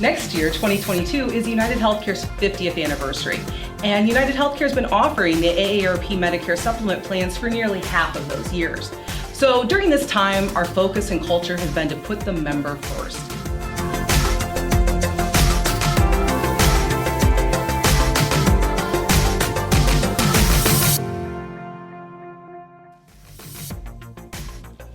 Next year, 2022, is United Healthcare's 50th anniversary. And United Healthcare has been offering the AARP Medicare Supplement Plans for nearly half of those years. So during this time, our focus and culture has been to put the member first.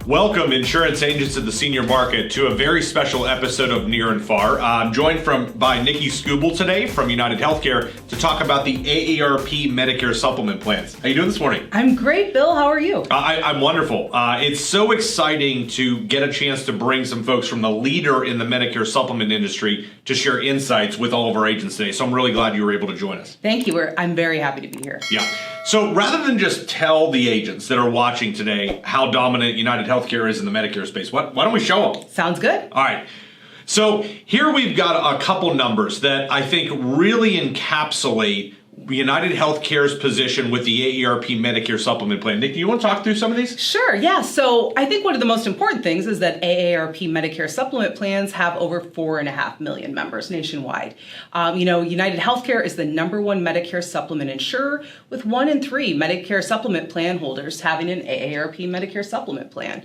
Welcome, insurance agents of the senior market, to a very special episode of Near and Far. I'm joined by Nikki Skubel today from United Healthcare to talk about the AARP Medicare Supplement Plans. How you doing this morning? I'm great, Bill. How are you? I'm wonderful. It's so exciting to get a chance to bring some folks from the leader in the Medicare supplement industry to share insights with all of our agents today. So I'm really glad you were able to join us. Thank you. I'm very happy to be here. Yeah. So rather than just tell the agents that are watching today how dominant United Healthcare is in the Medicare space, why don't we show them? Sounds good. All right. So here we've got a couple numbers that I think really encapsulate United Healthcare's position with the AARP Medicare Supplement Plan. Nick, do you want to talk through some of these? Sure, yeah. So I think one of the most important things is that AARP Medicare Supplement Plans have over 4.5 million members nationwide. United Healthcare is the #1 Medicare supplement insurer, with 1 in 3 Medicare supplement plan holders having an AARP Medicare Supplement Plan.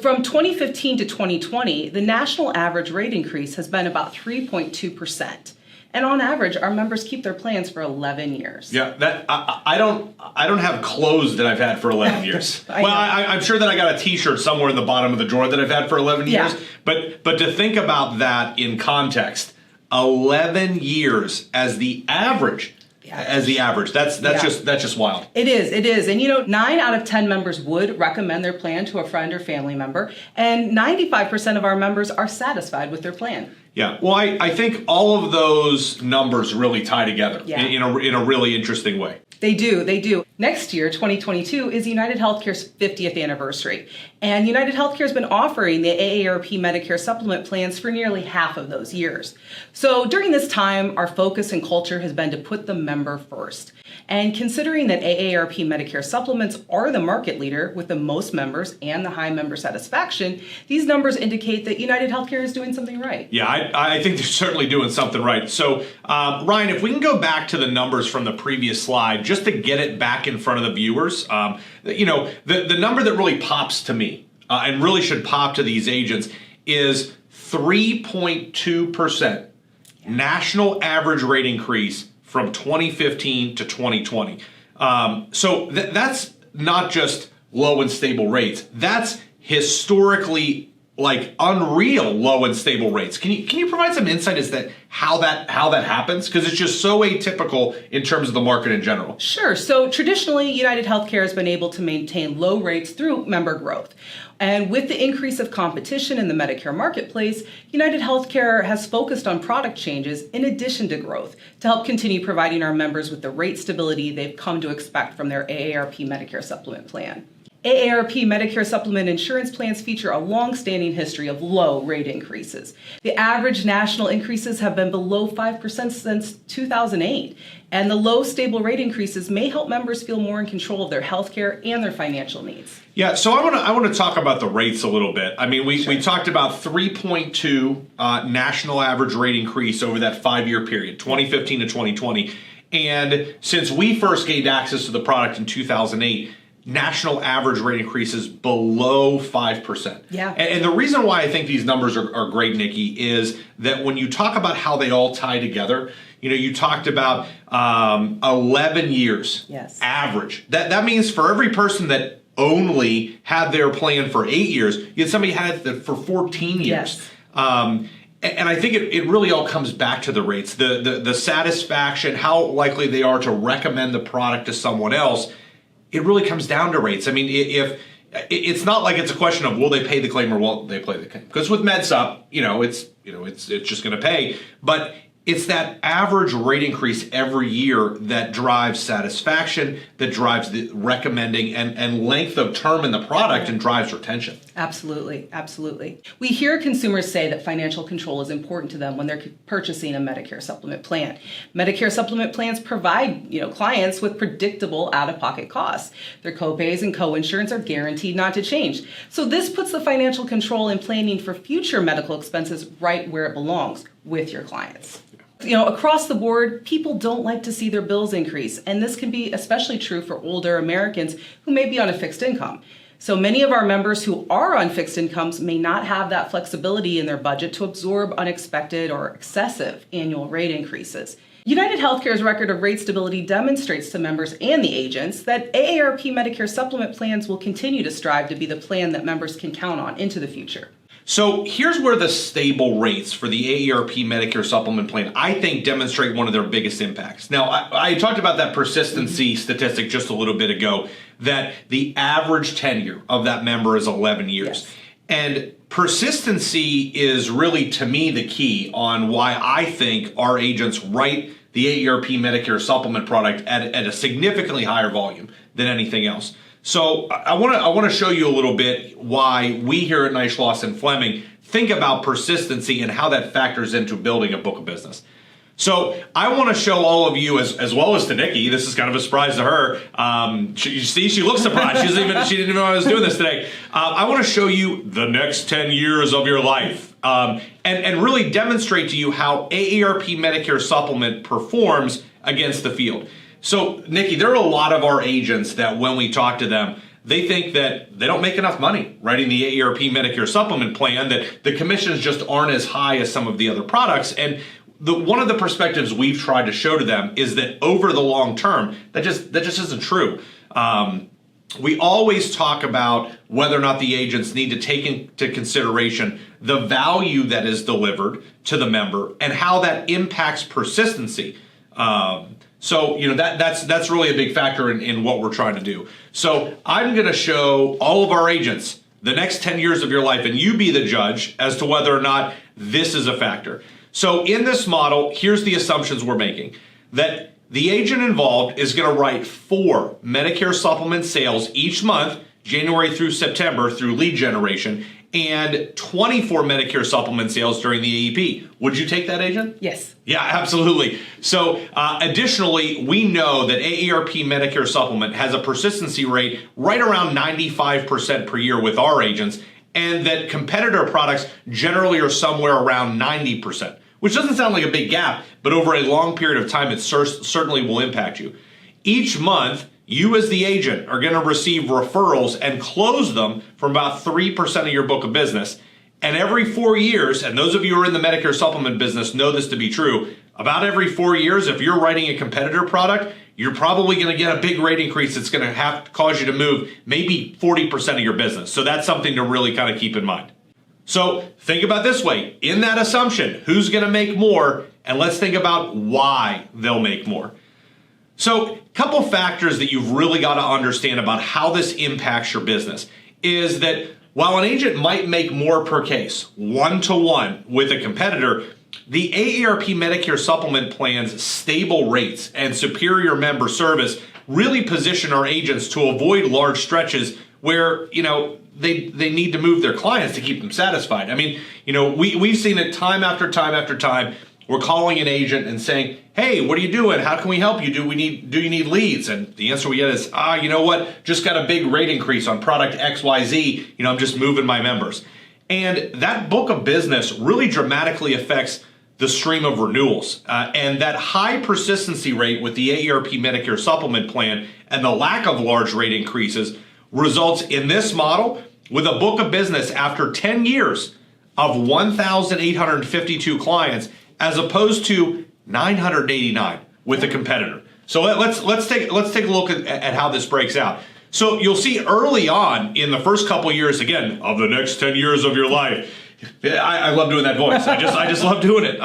From 2015 to 2020, the national average rate increase has been about 3.2%. And on average, our members keep their plans for 11 years. Yeah, I don't have clothes that I've had for 11 years. I'm sure that I got a T-shirt somewhere in the bottom of the drawer that I've had for 11 years. But to think about that in context, 11 years as the average. That's just wild. It is. And 9 out of 10 members would recommend their plan to a friend or family member, and 95% of our members are satisfied with their plan. Yeah, well, I think all of those numbers really tie together in a really interesting way. They do. Next year, 2022, is United Healthcare's 50th anniversary. And United Healthcare has been offering the AARP Medicare Supplement Plans for nearly half of those years. So during this time, our focus and culture has been to put the member first. And considering that AARP Medicare Supplements are the market leader with the most members and the high member satisfaction, these numbers indicate that United Healthcare is doing something right. Yeah, I think they're certainly doing something right. So, Ryan, if we can go back to the numbers from the previous slide, just to get it back in front of the viewers, the number that really pops to me and really should pop to these agents is 3.2% national average rate increase from 2015 to 2020. So that's not just low and stable rates. That's historically unreal low and stable rates. Can you provide some insight as to how that happens? Because it's just so atypical in terms of the market in general. Sure. So traditionally, United Healthcare has been able to maintain low rates through member growth. And with the increase of competition in the Medicare marketplace, United Healthcare has focused on product changes in addition to growth to help continue providing our members with the rate stability they've come to expect from their AARP Medicare Supplement Plan. AARP Medicare Supplement insurance plans feature a long-standing history of low rate increases. The average national increases have been below 5% since 2008, and the low stable rate increases may help members feel more in control of their health care and their financial needs. Yeah, so I want to talk about the rates a little bit. I mean, we talked about 3.2 national average rate increase over that 5-year period, 2015 to 2020. And since we first gained access to the product in 2008, national average rate increases below 5%. Yeah. And the reason why I think these numbers are great, Nikki, is that when you talk about how they all tie together, you talked about 11 years average. That means for every person that only had their plan for 8 years, you had somebody had it for 14 years. Yes. And I think it really all comes back to the rates, the satisfaction, how likely they are to recommend the product to someone else. It really comes down to rates. I mean, if it's not like it's a question of will they pay the claim or will they pay the claim, because with MedSup, it's just going to pay, but it's that average rate increase every year that drives satisfaction, that drives the recommending and length of term in the product and drives retention. Absolutely, absolutely. We hear consumers say that financial control is important to them when they're purchasing a Medicare supplement plan. Medicare supplement plans provide, clients with predictable out-of-pocket costs. Their copays and co-insurance are guaranteed not to change. So this puts the financial control and planning for future medical expenses right where it belongs, with your clients. Across the board, people don't like to see their bills increase, and this can be especially true for older Americans who may be on a fixed income. So many of our members who are on fixed incomes may not have that flexibility in their budget to absorb unexpected or excessive annual rate increases. United Healthcare's record of rate stability demonstrates to members and the agents that AARP Medicare Supplement Plans will continue to strive to be the plan that members can count on into the future. So here's where the stable rates for the AARP Medicare Supplement Plan, I think, demonstrate one of their biggest impacts. Now, I talked about that persistency statistic just a little bit ago, that the average tenure of that member is 11 years. Yes. And persistency is really, to me, the key on why I think our agents write the AARP Medicare Supplement product at a significantly higher volume than anything else. So I want to show you a little bit why we here at Neishloss and Fleming think about persistency and how that factors into building a book of business. So I want to show all of you, as well as to Nikki, this is kind of a surprise to her. She looks surprised. She didn't even know I was doing this today. I want to show you the next 10 years of your life and really demonstrate to you how AARP Medicare Supplement performs against the field. So, Nikki, there are a lot of our agents that when we talk to them, they think that they don't make enough money writing the AARP Medicare Supplement Plan, that the commissions just aren't as high as some of the other products. And one of the perspectives we've tried to show to them is that over the long term, that just isn't true. We always talk about whether or not the agents need to take into consideration the value that is delivered to the member and how that impacts persistency. So, that's really a big factor in what we're trying to do. So I'm going to show all of our agents the next 10 years of your life, and you be the judge as to whether or not this is a factor. So in this model, here's the assumptions we're making. That the agent involved is going to write 4 Medicare supplement sales each month, January through September, through lead generation, and 24 Medicare supplement sales during the AEP. Would you take that, agent? Yes. Yeah, absolutely. So additionally, we know that AARP Medicare Supplement has a persistency rate right around 95% per year with our agents, and that competitor products generally are somewhere around 90%, which doesn't sound like a big gap, but over a long period of time, it certainly will impact you. Each month, you as the agent are going to receive referrals and close them from about 3% of your book of business. And every 4 years, and those of you who are in the Medicare supplement business know this to be true, about every 4 years, if you're writing a competitor product, you're probably going to get a big rate increase that's going to have to cause you to move maybe 40% of your business. So that's something to really kind of keep in mind. So think about this way. In that assumption, who's going to make more? And let's think about why they'll make more. So a couple factors that you've really got to understand about how this impacts your business is that while an agent might make more per case, 1-to-1 with a competitor, the AARP Medicare Supplement Plan's stable rates and superior member service really position our agents to avoid large stretches where, they need to move their clients to keep them satisfied. I mean, we've seen it time after time after time. We're calling an agent and saying, hey, what are you doing? How can we help you? Do you need leads? And the answer we get is, you know what? Just got a big rate increase on product XYZ. I'm just moving my members. And that book of business really dramatically affects the stream of renewals. And that high persistency rate with the AARP Medicare Supplement Plan and the lack of large rate increases results in this model with a book of business after 10 years of 1,852 clients, as opposed to 989 with a competitor. So let's take a look at how this breaks out. So you'll see early on in the first couple years, again, of the next 10 years of your life. I love doing that voice. I just love doing it.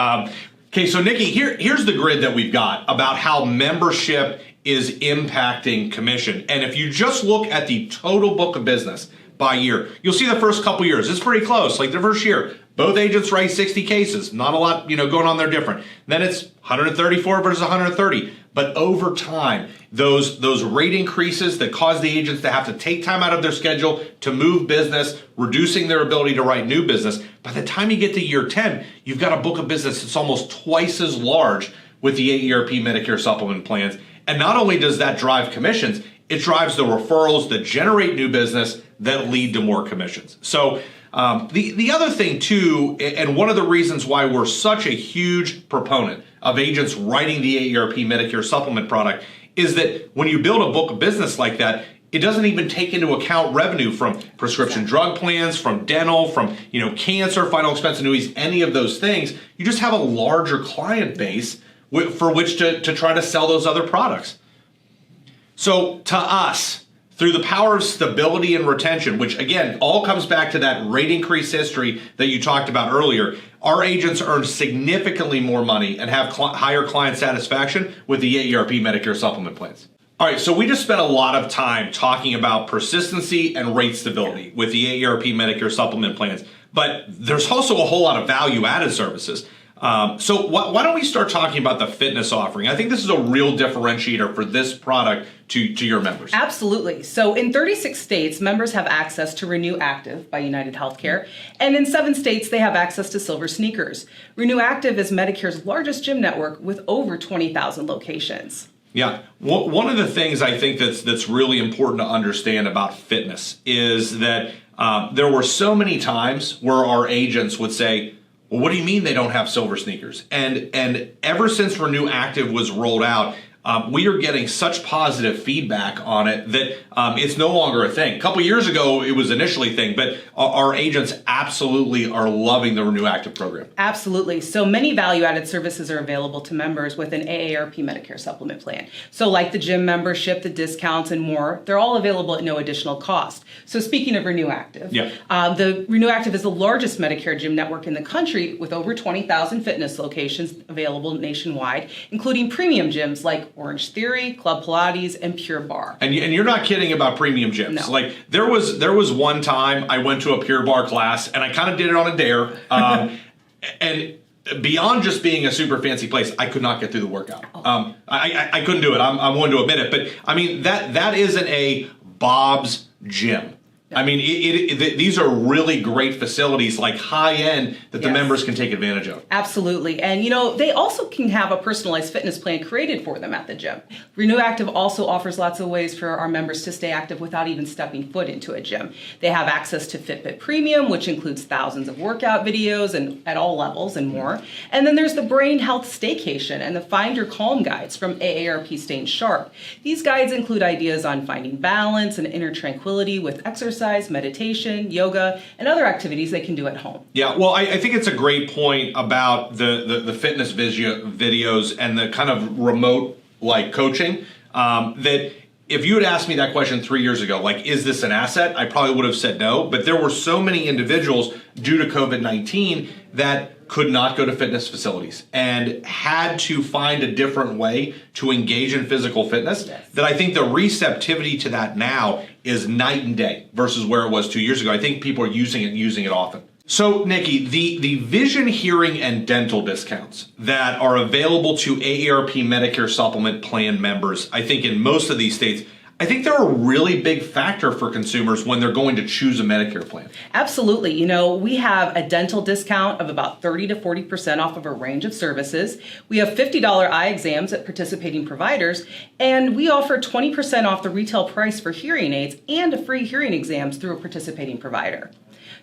Okay, so Nikki, here's the grid that we've got about how membership is impacting commission. And if you just look at the total book of business by year. You'll see the first couple years, it's pretty close. Like the first year, both agents write 60 cases. Not a lot, going on there different. Then it's 134 versus 130. But over time, those rate increases that cause the agents to have to take time out of their schedule to move business, reducing their ability to write new business, by the time you get to year 10, you've got a book of business that's almost twice as large with the AARP Medicare Supplement Plans. And not only does that drive commissions, it drives the referrals that generate new business that lead to more commissions. So the other thing too, and one of the reasons why we're such a huge proponent of agents writing the AARP Medicare Supplement product is that when you build a book of business like that, it doesn't even take into account revenue from prescription drug plans, from dental, from cancer, final expense annuities, any of those things. You just have a larger client base for which to try to sell those other products. So to us, through the power of stability and retention, which again, all comes back to that rate increase history that you talked about earlier, our agents earn significantly more money and have higher client satisfaction with the AARP Medicare Supplement Plans. All right, so we just spent a lot of time talking about persistency and rate stability with the AARP Medicare Supplement Plans, but there's also a whole lot of value-added services. So why don't we start talking about the fitness offering? I think this is a real differentiator for this product to your members. Absolutely. So in 36 states, members have access to Renew Active by United Healthcare, and in 7 states, they have access to Silver Sneakers. Renew Active is Medicare's largest gym network with over 20,000 locations. Yeah. One of the things I think that's really important to understand about fitness is that there were so many times where our agents would say, well, what do you mean they don't have Silver Sneakers? And ever since Renew Active was rolled out, we are getting such positive feedback on it that it's no longer a thing. A couple years ago, it was initially a thing, but our agents absolutely are loving the Renew Active program. Absolutely. So many value-added services are available to members with an AARP Medicare Supplement Plan. So like the gym membership, the discounts, and more, they're all available at no additional cost. So speaking of Renew Active, the Renew Active is the largest Medicare gym network in the country with over 20,000 fitness locations available nationwide, including premium gyms like Orange Theory, Club Pilates, and Pure Barre. And you're not kidding about premium gyms. No. Like there was one time I went to a Pure Barre class and I kind of did it on a dare. And beyond just being a super fancy place, I could not get through the workout. I couldn't do it. I'm willing to admit it. But I mean that isn't a Bob's gym. I mean, these are really great facilities, like high end, that the members can take advantage of. Absolutely. And, they also can have a personalized fitness plan created for them at the gym. Renew Active also offers lots of ways for our members to stay active without even stepping foot into a gym. They have access to Fitbit Premium, which includes thousands of workout videos and at all levels and more. And then there's the Brain Health Staycation and the Find Your Calm guides from AARP Staying Sharp. These guides include ideas on finding balance and inner tranquility with exercise, meditation, yoga, and other activities they can do at home. Yeah, well, I think it's a great point about the fitness videos and the kind of remote coaching that if you had asked me that question 3 years ago, like, is this an asset? I probably would have said no, but there were so many individuals due to COVID-19 that could not go to fitness facilities and had to find a different way to engage in physical fitness, that I think the receptivity to that now is night and day versus where it was 2 years ago. I think people are using it often. So, Nikki, the vision, hearing, and dental discounts that are available to AARP Medicare Supplement Plan members, I think in most of these states, I think they're a really big factor for consumers when they're going to choose a Medicare plan. Absolutely. We have a dental discount of about 30 to 40% off of a range of services. We have $50 eye exams at participating providers, and we offer 20% off the retail price for hearing aids and a free hearing exams through a participating provider.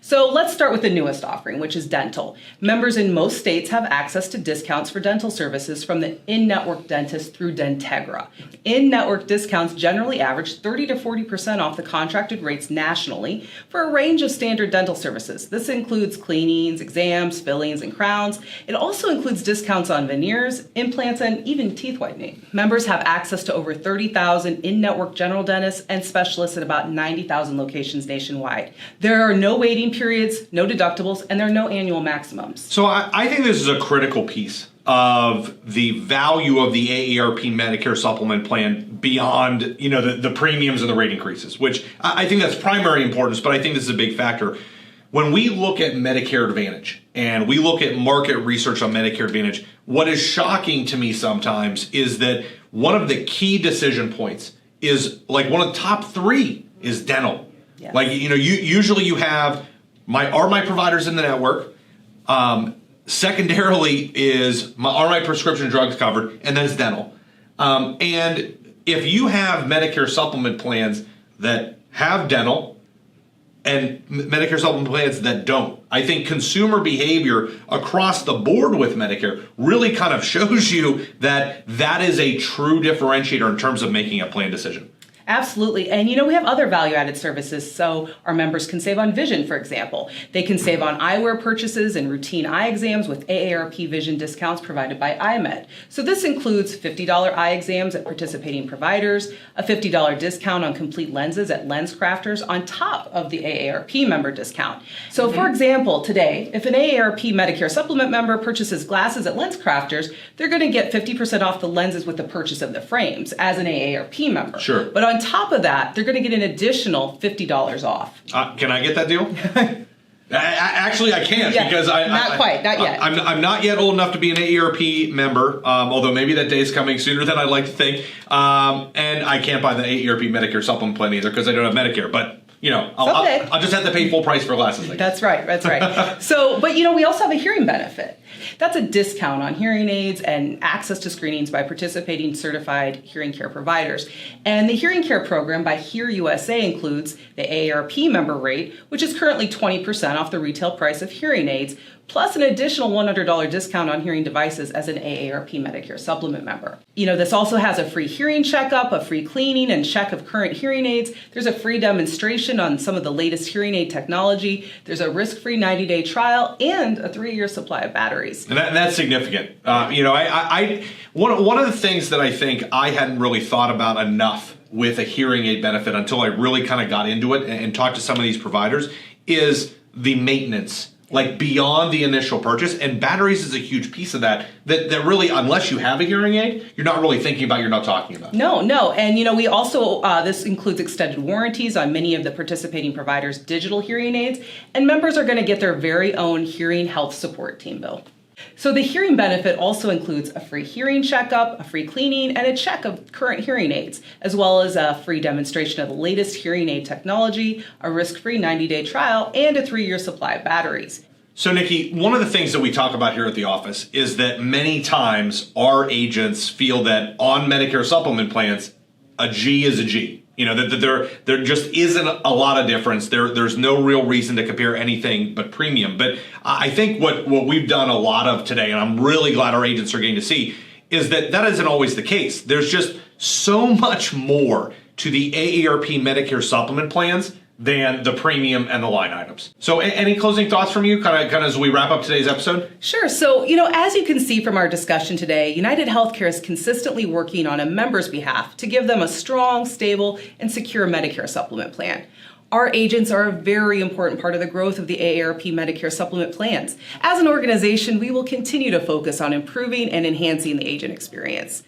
So let's start with the newest offering, which is dental. Members in most states have access to discounts for dental services from the in-network dentist through Dentegra. In-network discounts generally average 30 to 40% off the contracted rates nationally for a range of standard dental services. This includes cleanings, exams, fillings, and crowns. It also includes discounts on veneers, implants, and even teeth whitening. Members have access to over 30,000 in-network general dentists and specialists at about 90,000 locations nationwide. There are no waiting periods, no deductibles, and there are no annual maximums. So I think this is a critical piece of the value of the AARP Medicare Supplement Plan beyond, the premiums and the rate increases, which I think that's primary importance, but I think this is a big factor. When we look at Medicare Advantage and we look at market research on Medicare Advantage, what is shocking to me sometimes is that one of the key decision points is one of the top 3 is dental. Yes. Usually you have are my providers in the network? Secondarily are my prescription drugs covered? And then it's dental. And if you have Medicare supplement plans that have dental and Medicare supplement plans that don't, I think consumer behavior across the board with Medicare really kind of shows you that is a true differentiator in terms of making a plan decision. Absolutely. And we have other value-added services. So our members can save on vision, for example. They can save on eyewear purchases and routine eye exams with AARP Vision discounts provided by iMed. So this includes $50 eye exams at participating providers, a $50 discount on complete lenses at Lens Crafters on top of the AARP member discount. So for example, today, if an AARP Medicare Supplement member purchases glasses at Lens Crafters, they're going to get 50% off the lenses with the purchase of the frames as an AARP member. Sure. But on top of that, they're going to get an additional $50 off. Can I get that deal? Actually, I can't because not yet. I'm not yet old enough to be an AARP member, although maybe that day is coming sooner than I'd like to think. And I can't buy the AARP Medicare Supplement Plan either because I don't have Medicare. But I'll just have to pay full price for glasses. That's right. But we also have a hearing benefit. That's a discount on hearing aids and access to screenings by participating certified hearing care providers. And the hearing care program by Hear USA includes the AARP member rate, which is currently 20% off the retail price of hearing aids, plus an additional $100 discount on hearing devices as an AARP Medicare Supplement member. This also has a free hearing checkup, a free cleaning and check of current hearing aids. There's a free demonstration on some of the latest hearing aid technology. There's a risk-free 90-day trial and a 3-year supply of batteries. And that's significant. One of the things that I think I hadn't really thought about enough with a hearing aid benefit until I really kind of got into it and talked to some of these providers is the maintenance. Beyond the initial purchase, and batteries is a huge piece of that really, unless you have a hearing aid, you're not really thinking about, you're not talking about. No, and we also, this includes extended warranties on many of the participating providers' digital hearing aids, and members are going to get their very own hearing health support team, Bill. So the hearing benefit also includes a free hearing checkup, a free cleaning, and a check of current hearing aids, as well as a free demonstration of the latest hearing aid technology, a risk-free 90-day trial, and a 3-year supply of batteries. So, Nikki, one of the things that we talk about here at the office is that many times our agents feel that on Medicare supplement plans, a G is a G. That there just isn't a lot of difference. There's no real reason to compare anything but premium. But I think what we've done a lot of today, and I'm really glad our agents are getting to see, is that isn't always the case. There's just so much more to the AARP Medicare supplement plans than the premium and the line items. So any closing thoughts from you kind of as we wrap up today's episode? Sure. So, as you can see from our discussion today, United Healthcare is consistently working on a member's behalf to give them a strong, stable, and secure Medicare supplement plan. Our agents are a very important part of the growth of the AARP Medicare supplement plans. As an organization, we will continue to focus on improving and enhancing the agent experience.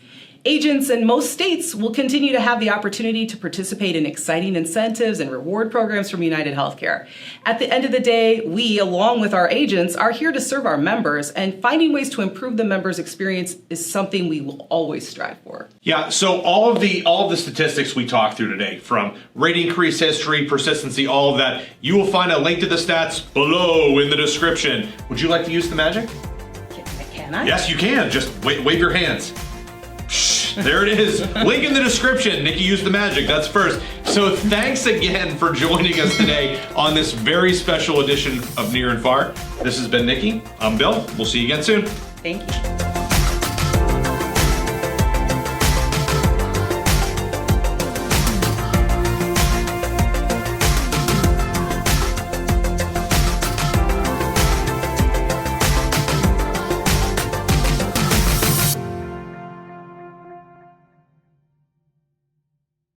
Agents in most states will continue to have the opportunity to participate in exciting incentives and reward programs from United Healthcare. At the end of the day, we, along with our agents, are here to serve our members, and finding ways to improve the members' experience is something we will always strive for. Yeah, so all of the statistics we talked through today, from rate increase history, persistency, all of that, you will find a link to the stats below in the description. Would you like to use the magic? Can I? Yes, you can. Just wave your hands. There it is. Link in the description. Nikki used the magic. That's first. So thanks again for joining us today on this very special edition of Near and Far. This has been Nikki. I'm Bill. We'll see you again soon. Thank you.